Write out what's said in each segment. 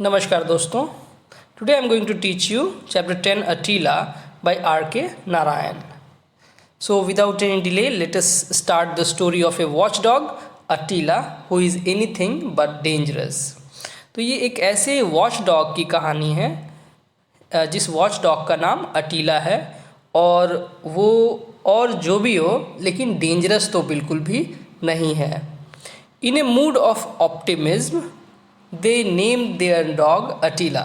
नमस्कार दोस्तों, today I am going to teach you chapter 10 Attila by R.K. Narayan. So without any delay, let us start the story of a watchdog, Attila, who is anything but dangerous. तो ये एक ऐसे watchdog की कहानी है जिस watchdog का नाम अटीला है और वो और जो भी हो लेकिन डेंजरस तो बिल्कुल भी नहीं है. In a mood of optimism they named their dog Attila.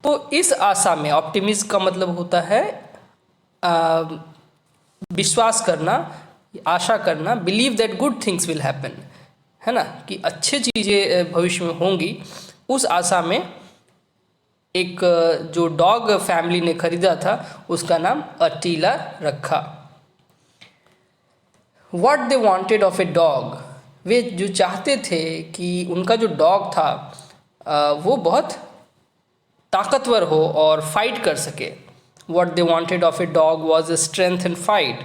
तो इस आशा में, ऑप्टिमिज्म का मतलब होता है विश्वास करना, आशा करना, believe that good things will happen, है ना, कि अच्छी चीज़ें भविष्य में होंगी. उस आशा में एक जो डॉग फैमिली ने खरीदा था उसका नाम अटीला रखा. What they wanted of a dog, वे जो चाहते थे कि उनका जो डॉग था वो बहुत ताकतवर हो और फाइट कर सके. What they wanted of a dog was a strength and fight.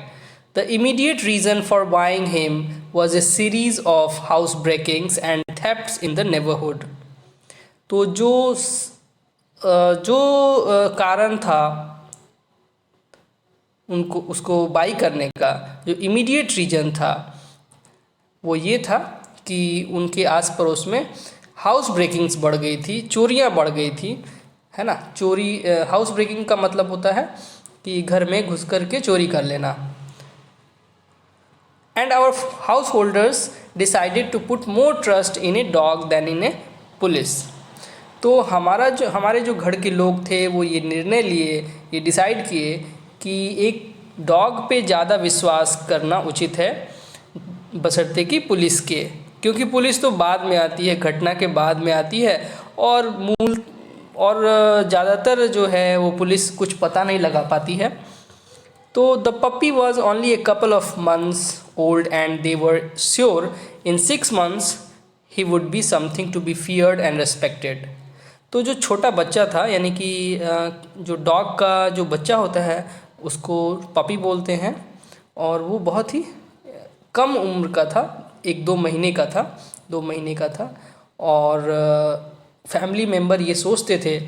The immediate reason for buying him was a series of housebreakings and thefts in the neighborhood. तो जो कारण था उनको उसको बाई करने का, जो इमीडिएट रीज़न था वो ये था कि उनके आस पड़ोस में हाउस ब्रेकिंग्स बढ़ गई थी, चोरियां बढ़ गई थी, है ना. चोरी, हाउस ब्रेकिंग का मतलब होता है कि घर में घुस कर के चोरी कर लेना. And our house holders decided to put more trust in a dog than in a police. तो हमारे जो घर के लोग थे वो ये निर्णय लिए, ये डिसाइड किए कि एक डॉग पे ज़्यादा विश्वास करना उचित है बशर्ते कि पुलिस के, क्योंकि पुलिस तो बाद में आती है, घटना के बाद में आती है और ज़्यादातर जो है वो पुलिस कुछ पता नहीं लगा पाती है. तो the puppy was only a couple of months old and they were sure in 6 months he would be something to be feared and respected. तो जो छोटा बच्चा था, यानी कि जो डॉग का जो बच्चा होता है उसको पपी बोलते हैं, और वो बहुत ही कम उम्र का था, 1-2 महीने का था, 2 महीने का था. और फैमिली मेम्बर ये सोचते थे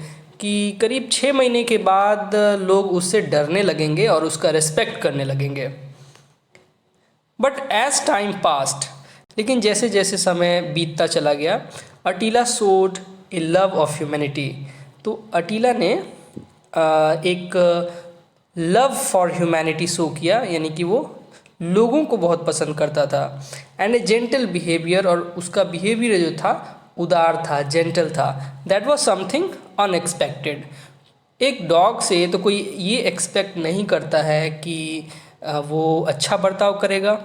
कि करीब 6 महीने के बाद लोग उससे डरने लगेंगे और उसका रिस्पेक्ट करने लगेंगे. बट एज टाइम पास्ट, लेकिन जैसे जैसे समय बीतता चला गया, Attila showed a love of humanity. तो अटीला ने एक लव फॉर ह्यूमैनिटी शो किया, यानी कि वो लोगों को बहुत पसंद करता था. एंड ए जेंटल बिहेवियर, और उसका बिहेवियर जो था उदार था, जेंटल था. That was something unexpected. एक डॉग से तो कोई ये एक्सपेक्ट नहीं करता है कि वो अच्छा बर्ताव करेगा.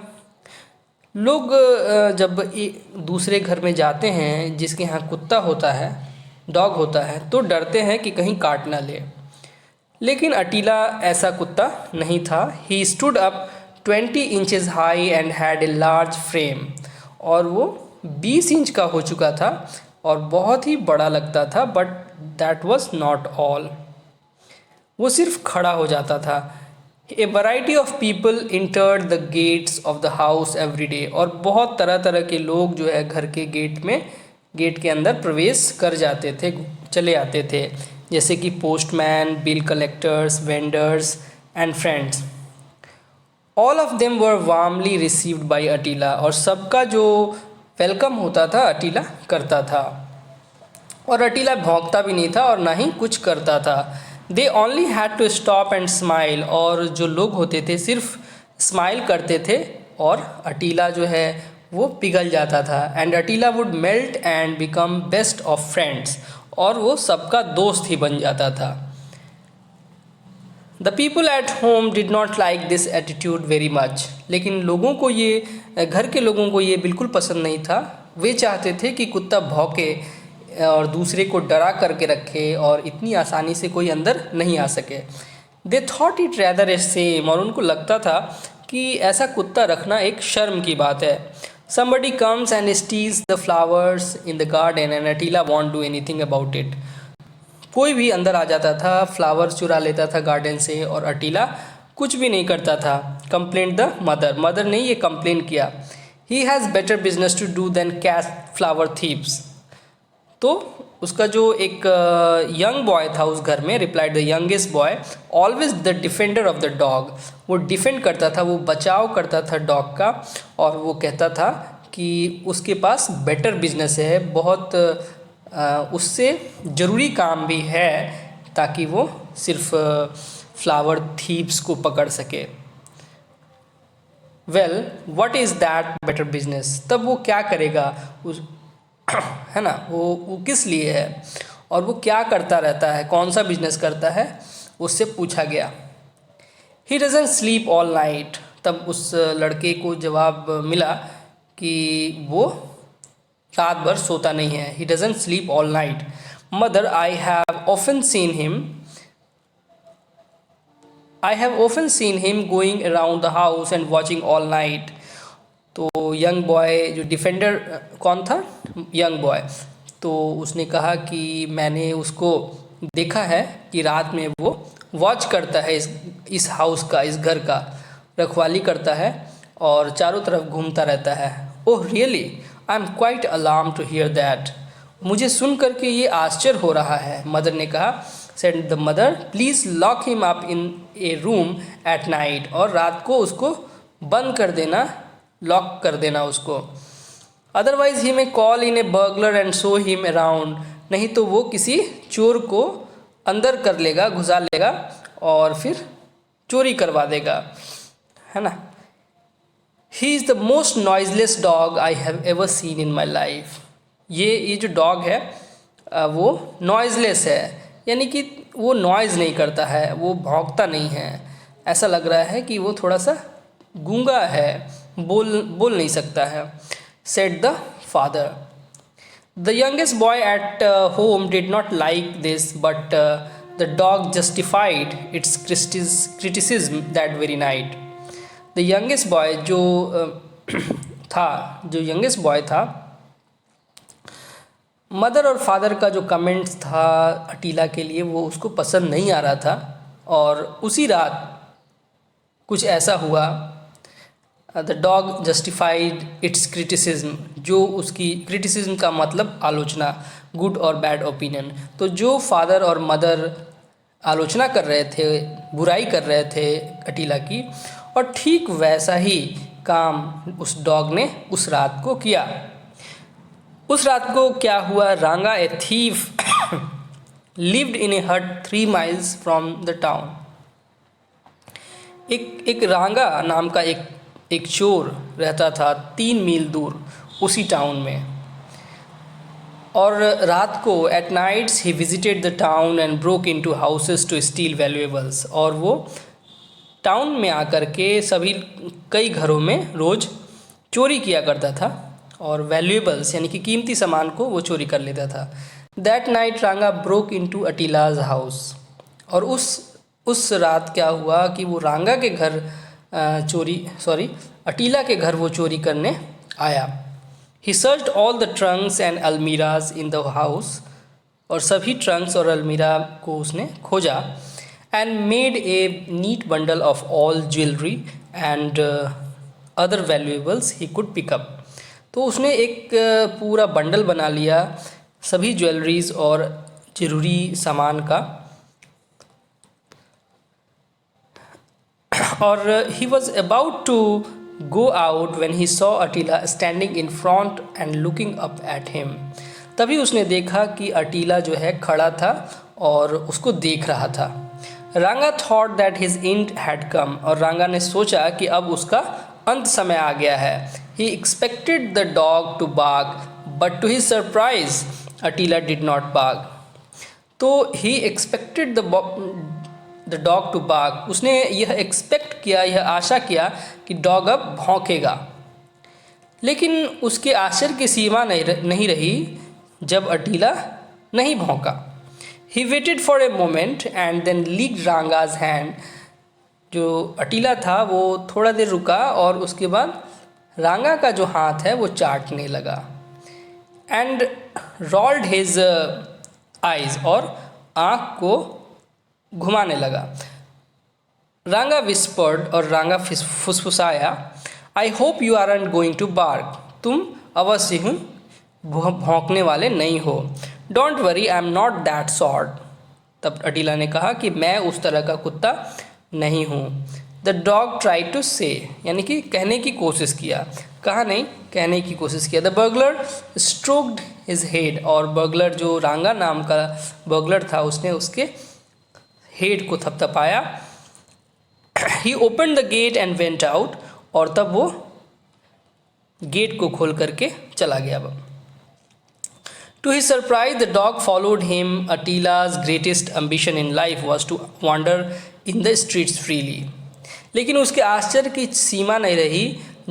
लोग जब दूसरे घर में जाते हैं जिसके यहाँ कुत्ता होता है, डॉग होता है, तो डरते हैं कि कहीं काट ना ले. लेकिन अटीला ऐसा कुत्ता नहीं था. He stood up 20 inches high and had a large frame. और वो 20 इंच का हो चुका था और बहुत ही बड़ा लगता था. But that was not all. वो सिर्फ खड़ा हो जाता था. ए variety of people entered the gates of the house every day. और बहुत तरह तरह के लोग जो है घर के गेट के अंदर प्रवेश कर जाते थे, चले आते थे, जैसे कि postman, bill collectors, vendors and friends. All of them were warmly received by Attila. और सबका जो वेलकम होता था अटीला करता था. और अटीला भौंकता भी नहीं था और ना ही कुछ करता था. They only had to stop and smile. और जो लोग होते थे सिर्फ स्माइल करते थे और अटीला जो है वो पिघल जाता था. And Attila would melt and become best of friends. और वो सबका दोस्त ही बन जाता था. The people at home did not like this attitude very much. लेकिन लोगों को ये, घर के लोगों को ये बिल्कुल पसंद नहीं था. वे चाहते थे कि कुत्ता भौंके और दूसरे को डरा करके रखे और इतनी आसानी से कोई अंदर नहीं आ सके. They thought it rather A same. और उनको लगता था कि ऐसा कुत्ता रखना एक शर्म की बात है. Somebody comes and steals the flowers in the garden and Attila won't do anything about it. कोई भी अंदर आ जाता था, फ्लावर चुरा लेता था गार्डन से और अटीला कुछ भी नहीं करता था. कंप्लेंट द मदर ने ये कंप्लेन किया. He has better business to do than catch flower thieves. तो उसका जो एक यंग बॉय था उस घर में, replied the youngest boy, always the defender of the dog, वो डिफेंड करता था, वो बचाव करता था डॉग का, और वो कहता था कि उसके पास बेटर बिजनेस है, बहुत उससे ज़रूरी काम भी है ताकि वो सिर्फ फ्लावर थीव्स को पकड़ सके। Well what is that better business, तब वो क्या करेगा उस है ना, वो किस लिए है और वो क्या करता रहता है, कौन सा बिजनेस करता है, उससे पूछा गया। He doesn't sleep all night, तब उस लड़के को जवाब मिला कि वो रात भर सोता नहीं है। He doesn't sleep all night. Mother, I have often seen him going around the house and watching all night. तो यंग बॉय जो डिफेंडर कौन था, यंग बॉय, तो उसने कहा कि मैंने उसको देखा है कि रात में वो वॉच करता है इस हाउस का, इस घर का रखवाली करता है और चारों तरफ घूमता रहता है। Oh really, I am quite alarm to hear that, मुझे सुन करके ये आश्चर्य हो रहा है। मदर ने कहा, said the mother, please lock him up in A room at night, और रात को उसको बंद कर देना, लॉक कर देना उसको। अदरवाइज ही में call in A burglar and show him around, नहीं तो वो किसी चोर को अंदर कर लेगा, घुसा लेगा और फिर चोरी करवा देगा, है ना। He is the most noiseless dog I have ever seen in my life, ये जो डॉग है वो नॉइजलेस है, यानी कि वो नॉइज़ नहीं करता है, वो भौंकता नहीं है, ऐसा लग रहा है कि वो थोड़ा सा गूंगा है, बोल नहीं सकता है। Said the father. The youngest boy eight home did not like this, but the dog justified it's criticism that very night. The youngest boy जो यंगेस्ट बॉय था, मदर और फादर का जो कमेंट्स था अटीला के लिए वो उसको पसंद नहीं आ रहा था, और उसी रात कुछ ऐसा हुआ। The dog justified it's criticism, जो उसकी क्रिटिसिज्म का मतलब आलोचना, गुड और बैड ओपिनियन, तो जो फादर और मदर आलोचना कर रहे थे, बुराई कर रहे थे अटीला की, और ठीक वैसा ही काम उस डॉग ने उस रात को किया। उस रात को क्या हुआ, रांगा ए थीफ लिव्ड इन ए हट 3 miles फ्रॉम द टाउन। एक रांगा नाम का एक चोर रहता था 3 मील दूर उसी टाउन में, और रात को at nights he visited the town and broke into houses to steal valuables, और वो टाउन में आकर के कई घरों में रोज़ चोरी किया करता था और वैल्यूएबल्स यानी कि कीमती सामान को वो चोरी कर लेता था। दैट नाइट रांगा ब्रोक इनटू अटीलाज हाउस, और उस रात क्या हुआ कि वो रांगा के घर अटीला के घर वो चोरी करने आया। He searched all the trunks and almirahs in the house, और सभी ट्रंक्स और अलमीरा को उसने खोजा, and made a neat bundle of all jewellery and other valuables he could pick up. तो उसने एक पूरा बंडल बना लिया सभी ज्वेलरीज और ज़रूरी सामान का, और he was about to go out when he saw Attila standing in front and looking up at him. तभी उसने देखा कि अटीला जो है खड़ा था और उसको देख रहा था। रांगा thought that his and had come, और रांगा ने सोचा कि अब उसका अंत समय आ गया है। He expected the dog to bark, but to his surprise Attila did not bark. तो he expected the dog to bark, उसने यह एक्सपेक्ट किया, यह आशा किया कि डॉग अब भौंकेगा, लेकिन उसके आश्चर्य की सीमा नहीं रही जब अटीला नहीं भौंका। He waited for a moment and then licked Ranga's hand. जो अटीला था वो थोड़ा देर रुका और उसके बाद रांगा का जो हाथ है वो चाटने लगा। And rolled his eyes, और आँख को घुमाने लगा। रांगा whispered, और रांगा फुसफुसाया, I hope you aren't going to bark. तुम अवश्य ही भौंकने वाले नहीं हो। Don't worry, I am not that sort. तब अटीला ने कहा कि मैं उस तरह का कुत्ता नहीं हूँ। द डॉग ट्राई टू से, यानी कि कहने की कोशिश किया, कहा नहीं, कहने की कोशिश किया। The burglar stroked his head, और बर्गलर जो रांगा नाम का बर्गलर था उसने उसके हेड को थपथपाया। He open the gate and went out, और तब वो गेट को खोल करके चला गया। To his surprise, the dog followed him. Attila's greatest ambition in life was to wander in the streets freely. लेकिन उसके आश्चर्य की सीमा नहीं रही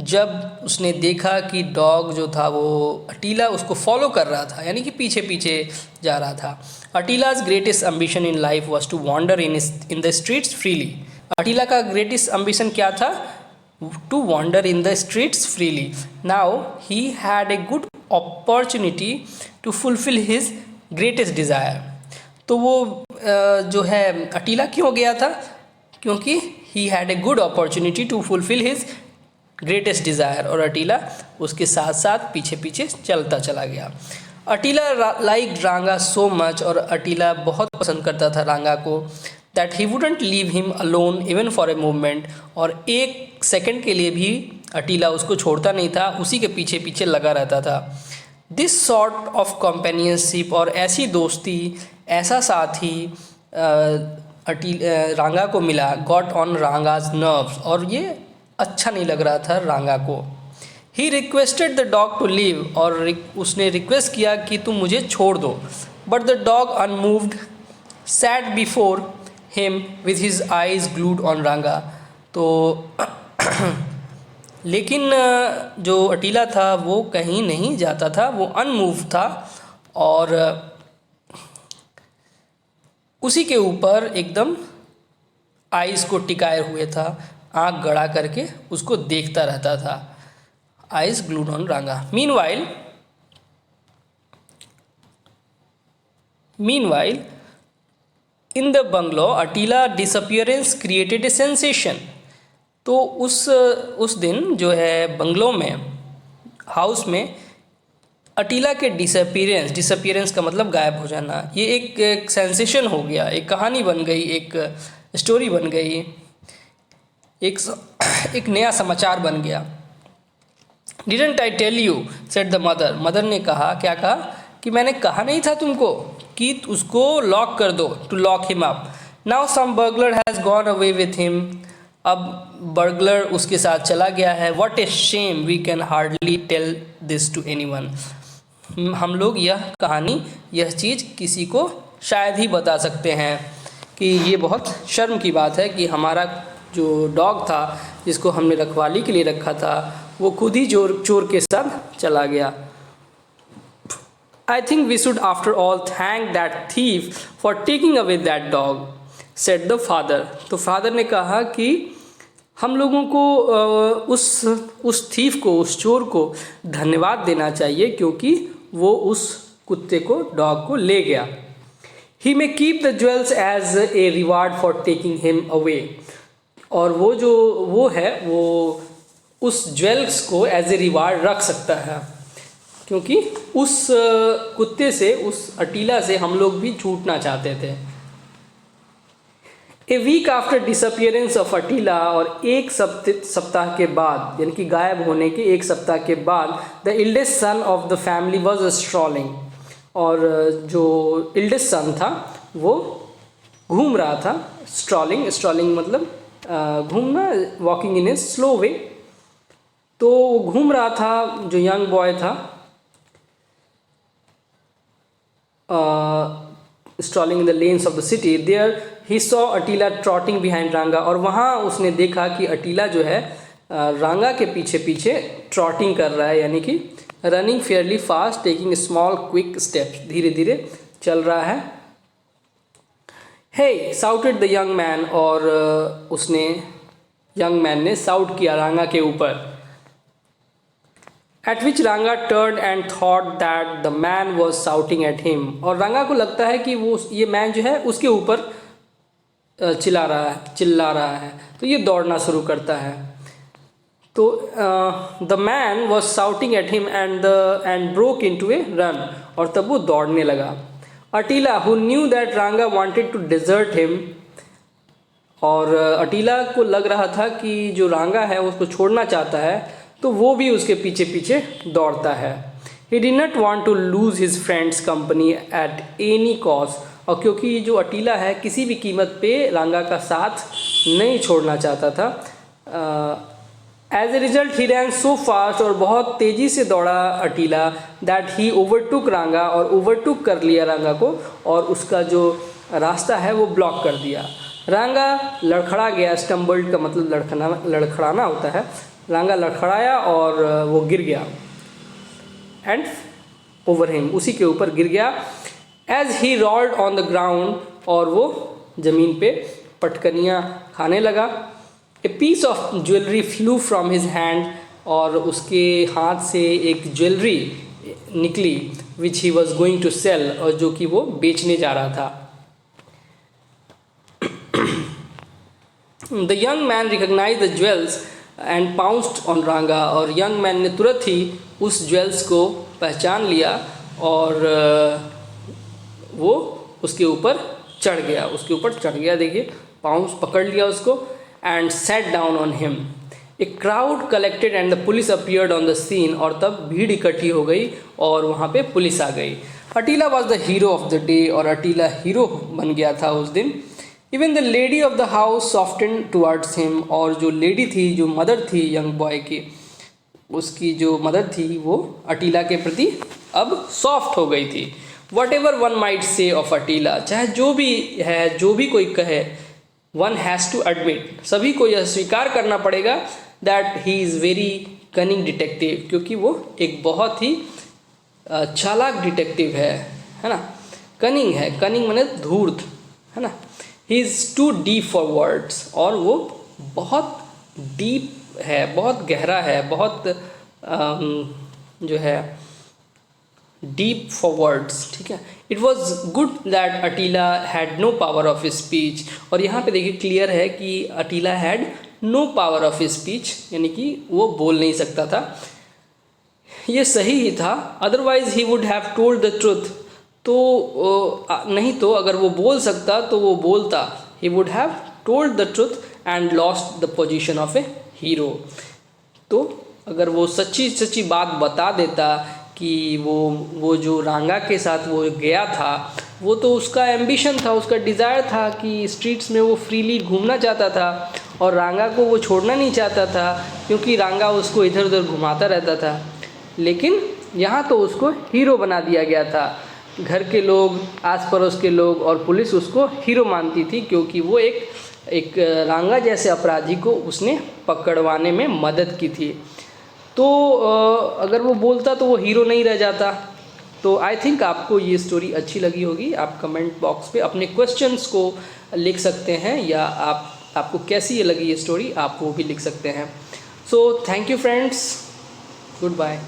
जब उसने देखा कि डॉग जो था वो अटीला उसको फॉलो कर रहा था, यानी कि पीछे पीछे जा रहा था। Attila's greatest ambition in life was to wander in the streets freely. Attila का ग्रेटेस्ट एम्बिशन क्या था? To wander in the streets freely. Now he had a good opportunity to fulfil his greatest desire. तो वो जो है Attila क्यों गया था? क्योंकि he had a good opportunity to fulfil his greatest desire, और अटीला उसके साथ साथ पीछे पीछे चलता चला गया। अटीला लाइक रांगा सो मच, और अटीला बहुत पसंद करता था रांगा को, that he wouldn't leave him alone even for a moment, और एक सेकंड के लिए भी अटीला उसको छोड़ता नहीं था, उसी के पीछे पीछे लगा रहता था। दिस सॉर्ट ऑफ कंपेनियनशिप, और ऐसी दोस्ती, ऐसा साथी रांगा को मिला, गॉट ऑन रांगाज नर्व्स, और ये अच्छा नहीं लग रहा था रांगा को। He requested the dog to leave, और उसने रिक्वेस्ट किया कि तुम मुझे छोड़ दो। But the dog unmoved sat before him with his eyes glued on Ranga. तो लेकिन जो अटीला था वो कहीं नहीं जाता था, वो अनमूव था, और उसी के ऊपर एकदम आइज़ को टिकाए हुए था, आँख गड़ा करके उसको देखता रहता था। Eyes glued on Ranga. Meanwhile in the bungalow Attila disappearance created a sensation. तो उस दिन जो है बंगलो में, हाउस में, अटीला के डिसअपियरेंस का मतलब गायब हो जाना, ये एक सेंसेशन हो गया, एक कहानी बन गई, एक स्टोरी बन गई, एक नया समाचार बन गया। Didn't I tell you, said the mother. Mother ने कहा, क्या कहा? कि मैंने कहा नहीं था तुमको कि उसको लॉक कर दो, to lock him up. Now some burglar has gone away with him. अब बर्गलर उसके साथ चला गया है। What a shame, we can hardly tell this to anyone. हम लोग यह कहानी, यह चीज़ किसी को शायद ही बता सकते हैं कि ये बहुत शर्म की बात है कि हमारा जो डॉग था, जिसको हमने रखवाली के लिए रखा था, वो खुद ही चोर के साथ चला गया। I think we should after all thank that thief for taking away that dog, said the father. तो फादर ने कहा कि हम लोगों को उस थीफ को, उस चोर को धन्यवाद देना चाहिए, क्योंकि वो उस कुत्ते को, डॉग को ले गया। He may keep the jewels as a reward for taking him away. और वो उस ज्वेल्स को एज ए रिवार्ड रख सकता है, क्योंकि उस कुत्ते से, उस अटीला से हम लोग भी छूटना चाहते थे। A week after disappearance of अटीला, और एक सप्ताह के बाद, यानी कि गायब होने के एक सप्ताह के बाद, the eldest son of the family was strolling. और जो इल्डेस्ट सन था वो घूम रहा था। स्ट्रॉलिंग मतलब घूमना, वॉकिंग इन ए स्लो वे। तो वो घूम रहा था, जो यंग बॉय था, strolling in the lanes of the city. There he saw Attila trotting behind Ranga, और वहाँ उसने देखा कि अटीला जो है रांगा के पीछे पीछे ट्रॉटिंग कर रहा है, यानी कि running Fairlie fast, taking small quick steps, धीरे धीरे चल रहा है। हे साउटेड द यंग मैन, और यंग मैन ने साउट किया रांगा के ऊपर। एट विच रांगा turn and thought that the man was shouting at him. और रांगा को लगता है कि ये मैन जो है उसके ऊपर चिल्ला रहा है, तो ये दौड़ना शुरू करता है। तो the man was shouting at him and broke into a run, और तब वो दौड़ने लगा। Attila who knew that Ranga wanted to desert him, और अटीला को लग रहा था कि जो रांगा है उसको छोड़ना चाहता है, तो वो भी उसके पीछे पीछे दौड़ता है। He did not want to lose his friends company at any cost, और क्योंकि जो अटीला है किसी भी कीमत पे रांगा का साथ नहीं छोड़ना चाहता था। As a result he ran so fast, और बहुत तेज़ी से दौड़ा अटीला, दैट ही ओवरटुक रांगा, और ओवरटुक कर लिया रांगा को, और उसका जो रास्ता है वो ब्लॉक कर दिया। रांगा लड़खड़ा गया, स्टम्बल्ड का मतलब लड़खड़ाना होता है। रांगा लड़खड़ाया और वो गिर गया, एंड ओवर हिम, उसी के ऊपर गिर गया। As he rolled on the ground, और वो ज़मीन पे पटकनियाँ खाने लगा। A piece of jewellery flew from his hand, और उसके हाथ से एक ज्वेलरी निकली, which he was going to sell, और जो कि वो बेचने जा रहा था। The young man recognise the jewels and pounced on Ranga, और यंग मैन ने तुरंत ही उस ज्वेल्स को पहचान लिया और वो उसके ऊपर चढ़ गया, देखिए पाउंस पकड़ लिया उसको, and sat down on him. A crowd collected and the police appeared on the scene, और तब भीड़ इकट्ठी हो गई और वहाँ पे पुलिस आ गई। Attila was the hero of the day, और अटीला हीरो बन गया था उस दिन। Even the lady of the house softened towards him, और जो लेडी थी, जो मदर थी यंग बॉय की, उसकी जो मदर थी वो अटीला के प्रति अब सॉफ्ट हो गई थी। Whatever one might say of Attila, चाहे जो भी है, जो भी कोई कहे, वन हैज़ टू एडमिट, सभी को यह स्वीकार करना पड़ेगा that he is very cunning detective, क्योंकि वो एक बहुत ही चालाक डिटेक्टिव है ना। कनिंग है, कनिंग माने धूर्त, है ना। He is too deep for words, और वो बहुत डीप है, बहुत गहरा है, बहुत जो है डीप फॉर वर्ड्स, ठीक है। It was good that Attila had no power of speech, और यहाँ पे देखिए क्लियर है कि Attila had no power of speech, यानी कि वो बोल नहीं सकता था। ये सही ही था, otherwise he would have told the truth, तो नहीं तो अगर वो बोल सकता तो वो बोलता। He would have told the truth and lost the position of A hero. तो अगर वो सच्ची सच्ची बात बता देता कि वो जो रांगा के साथ वो गया था, वो तो उसका एम्बिशन था, उसका डिज़ायर था कि स्ट्रीट्स में वो फ्रीली घूमना चाहता था, और रांगा को वो छोड़ना नहीं चाहता था, क्योंकि रांगा उसको इधर उधर घुमाता रहता था। लेकिन यहाँ तो उसको हीरो बना दिया गया था। घर के लोग, आस पड़ोस के लोग और पुलिस उसको हीरो मानती थी, क्योंकि वो एक रांगा जैसे अपराधी को उसने पकड़वाने में मदद की थी। तो अगर वो बोलता तो वो हीरो नहीं रह जाता। तो आई थिंक आपको ये स्टोरी अच्छी लगी होगी। आप कमेंट बॉक्स पे अपने क्वेश्चंस को लिख सकते हैं, या आपको कैसी ये लगी ये स्टोरी, आप वो भी लिख सकते हैं। So thank you friends, good bye.